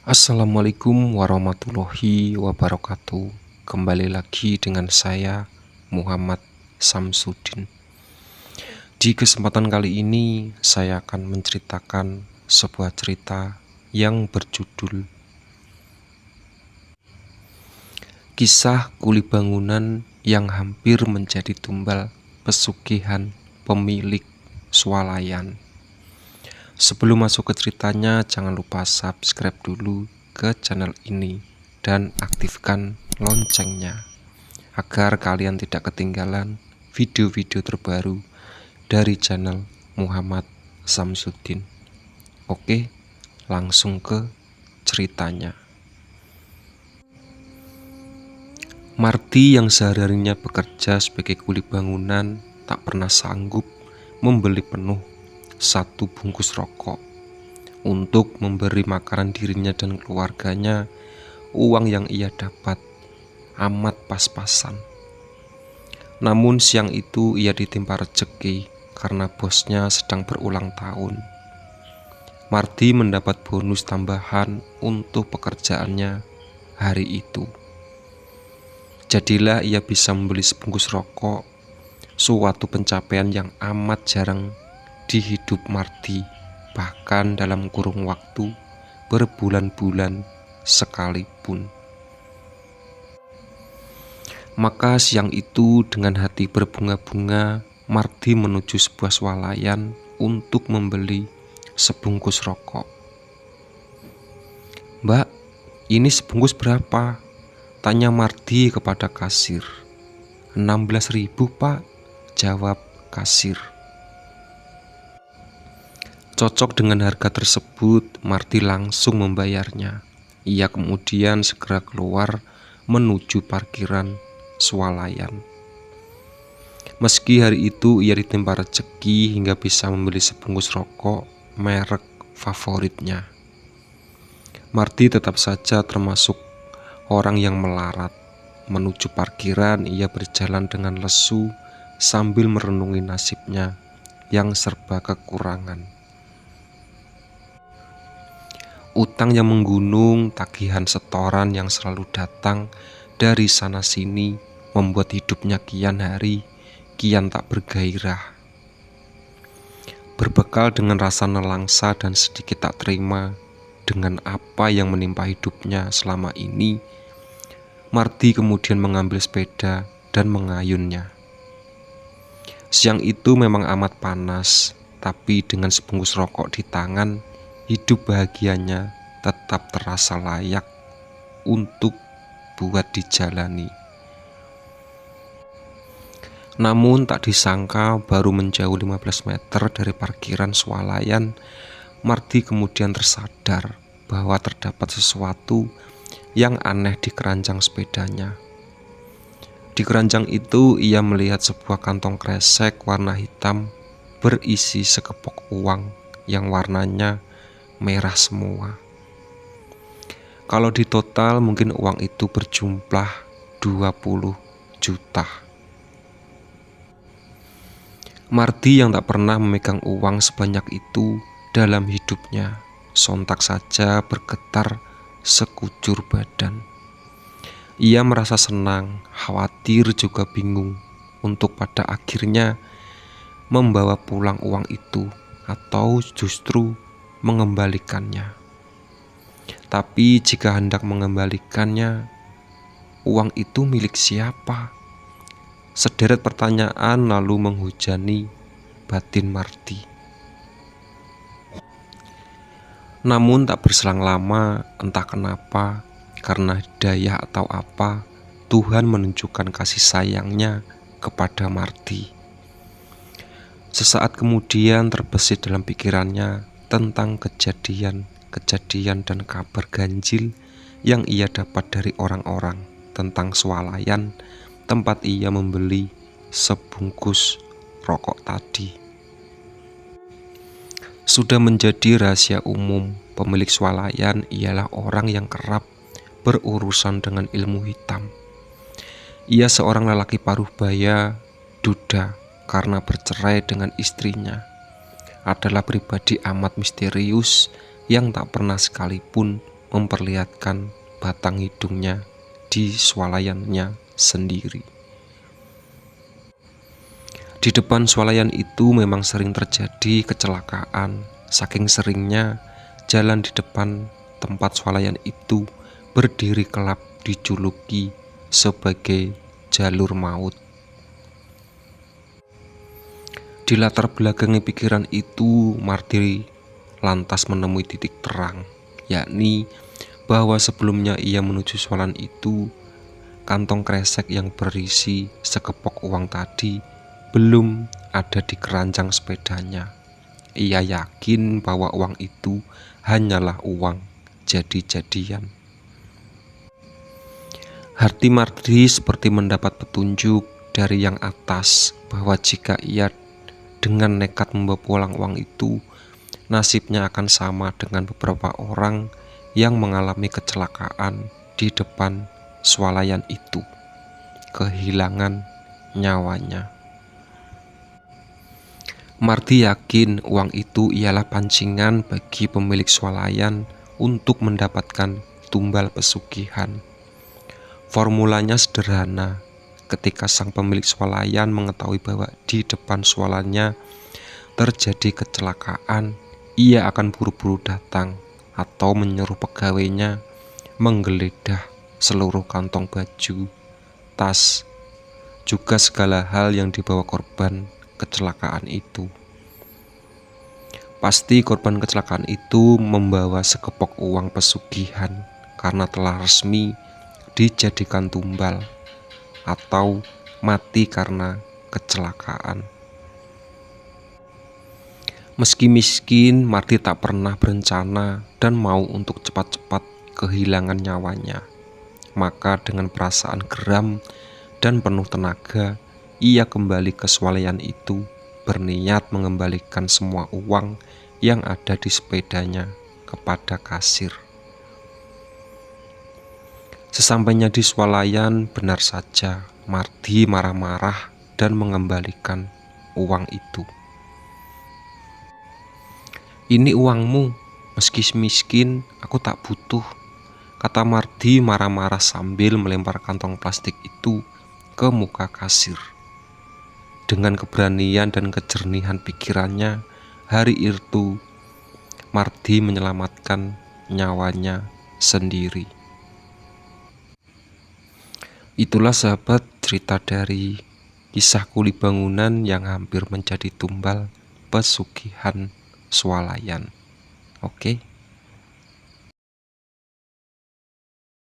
Assalamualaikum warahmatullahi wabarakatuh. Kembali lagi dengan saya Muhammad Samsudin. Di kesempatan kali ini saya akan menceritakan sebuah cerita yang berjudul Kisah Kuli Bangunan yang hampir menjadi tumbal pesugihan pemilik swalayan. Sebelum masuk ke ceritanya, jangan lupa subscribe dulu ke channel ini dan aktifkan loncengnya agar kalian tidak ketinggalan video-video terbaru dari channel Muhammad Samsudin. Oke, langsung ke ceritanya. Mardi yang sehari-harinya bekerja sebagai kuli bangunan tak pernah sanggup membeli penuh satu bungkus rokok untuk memberi makanan dirinya dan keluarganya. Uang yang ia dapat amat pas-pasan. Namun siang itu ia ditimpa rezeki karena bosnya sedang berulang tahun. Mardi mendapat bonus tambahan untuk pekerjaannya hari itu. Jadilah ia bisa membeli sebungkus rokok, suatu pencapaian yang amat jarang di hidup Mardi, bahkan dalam kurung waktu berbulan-bulan sekalipun. Maka siang itu dengan hati berbunga-bunga, Mardi menuju sebuah swalayan untuk membeli sebungkus rokok. "Mbak, ini sebungkus berapa?" tanya Mardi kepada kasir. 16.000 Pak, jawab kasir. Cocok dengan harga tersebut, Mardi langsung membayarnya. Ia kemudian segera keluar menuju parkiran swalayan. Meski hari itu ia ditimpa rezeki hingga bisa membeli sebungkus rokok merek favoritnya, Mardi tetap saja termasuk orang yang melarat. Menuju parkiran, ia berjalan dengan lesu sambil merenungi nasibnya yang serba kekurangan. Utang yang menggunung, tagihan setoran yang selalu datang dari sana-sini membuat hidupnya kian hari kian tak bergairah. Berbekal dengan rasa nelangsa dan sedikit tak terima dengan apa yang menimpa hidupnya selama ini, Mardi kemudian mengambil sepeda dan mengayunnya. Siang itu memang amat panas, tapi dengan sebungkus rokok di tangan, hidup bahagianya tetap terasa layak untuk buat dijalani. Namun tak disangka baru menjauh 15 meter dari parkiran swalayan, Mardi kemudian tersadar bahwa terdapat sesuatu yang aneh di keranjang sepedanya. Di keranjang itu ia melihat sebuah kantong kresek warna hitam berisi sekepok uang yang warnanya merah semua. Kalau di total mungkin uang itu berjumlah 20 juta. Mardi yang tak pernah memegang uang sebanyak itu dalam hidupnya, sontak saja bergetar sekujur badan. Ia merasa senang, khawatir juga bingung untuk pada akhirnya membawa pulang uang itu atau justru mengembalikannya. Tapi jika hendak mengembalikannya, uang itu milik siapa? Sederet pertanyaan lalu menghujani batin Mardi. Namun tak berselang lama, entah kenapa, karena hidayah atau apa, Tuhan menunjukkan kasih sayangnya kepada Mardi. Sesaat kemudian terbesit dalam pikirannya tentang kejadian dan kabar ganjil yang ia dapat dari orang-orang tentang swalayan tempat ia membeli sebungkus rokok tadi. Sudah menjadi rahasia umum, pemilik swalayan ialah orang yang kerap berurusan dengan ilmu hitam. Ia seorang lelaki paruh baya, duda karena bercerai dengan istrinya. Adalah pribadi amat misterius yang tak pernah sekalipun memperlihatkan batang hidungnya di swalayannya sendiri. Di depan swalayan itu memang sering terjadi kecelakaan. Saking seringnya, jalan di depan tempat swalayan itu berdiri kelap dijuluki sebagai jalur maut. Di latar belakangi pikiran itu, Marty lantas menemui titik terang, yakni bahwa sebelumnya ia menuju swalayan itu, kantong kresek yang berisi sekepok uang tadi belum ada di keranjang sepedanya. Ia yakin bahwa uang itu hanyalah uang jadi-jadian. Hati Marty seperti mendapat petunjuk dari yang atas bahwa jika ia dengan nekat membawa pulang uang itu, nasibnya akan sama dengan beberapa orang yang mengalami kecelakaan di depan swalayan itu, kehilangan nyawanya. Marty yakin uang itu ialah pancingan bagi pemilik swalayan untuk mendapatkan tumbal pesugihan. Formulanya sederhana. Ketika sang pemilik swalayan mengetahui bahwa di depan swalayannya terjadi kecelakaan, ia akan buru-buru datang atau menyuruh pegawainya menggeledah seluruh kantong baju, tas, juga segala hal yang dibawa korban kecelakaan itu. Pasti korban kecelakaan itu membawa sekepok uang pesugihan karena telah resmi dijadikan tumbal atau mati karena kecelakaan. Meski miskin, Marty tak pernah berencana dan mau untuk cepat-cepat kehilangan nyawanya. Maka dengan perasaan geram dan penuh tenaga, ia kembali ke swalayan itu, berniat mengembalikan semua uang yang ada di sepedanya kepada kasir. Sesampainya di swalayan, benar saja Marty marah-marah dan mengembalikan uang itu. "Ini uangmu, meski miskin aku tak butuh," kata Marty marah-marah sambil melempar kantong plastik itu ke muka kasir. Dengan keberanian dan kejernihan pikirannya, hari itu Marty menyelamatkan nyawanya sendiri. Itulah sahabat cerita dari kisah kuli bangunan yang hampir menjadi tumbal pesugihan swalayan. Oke.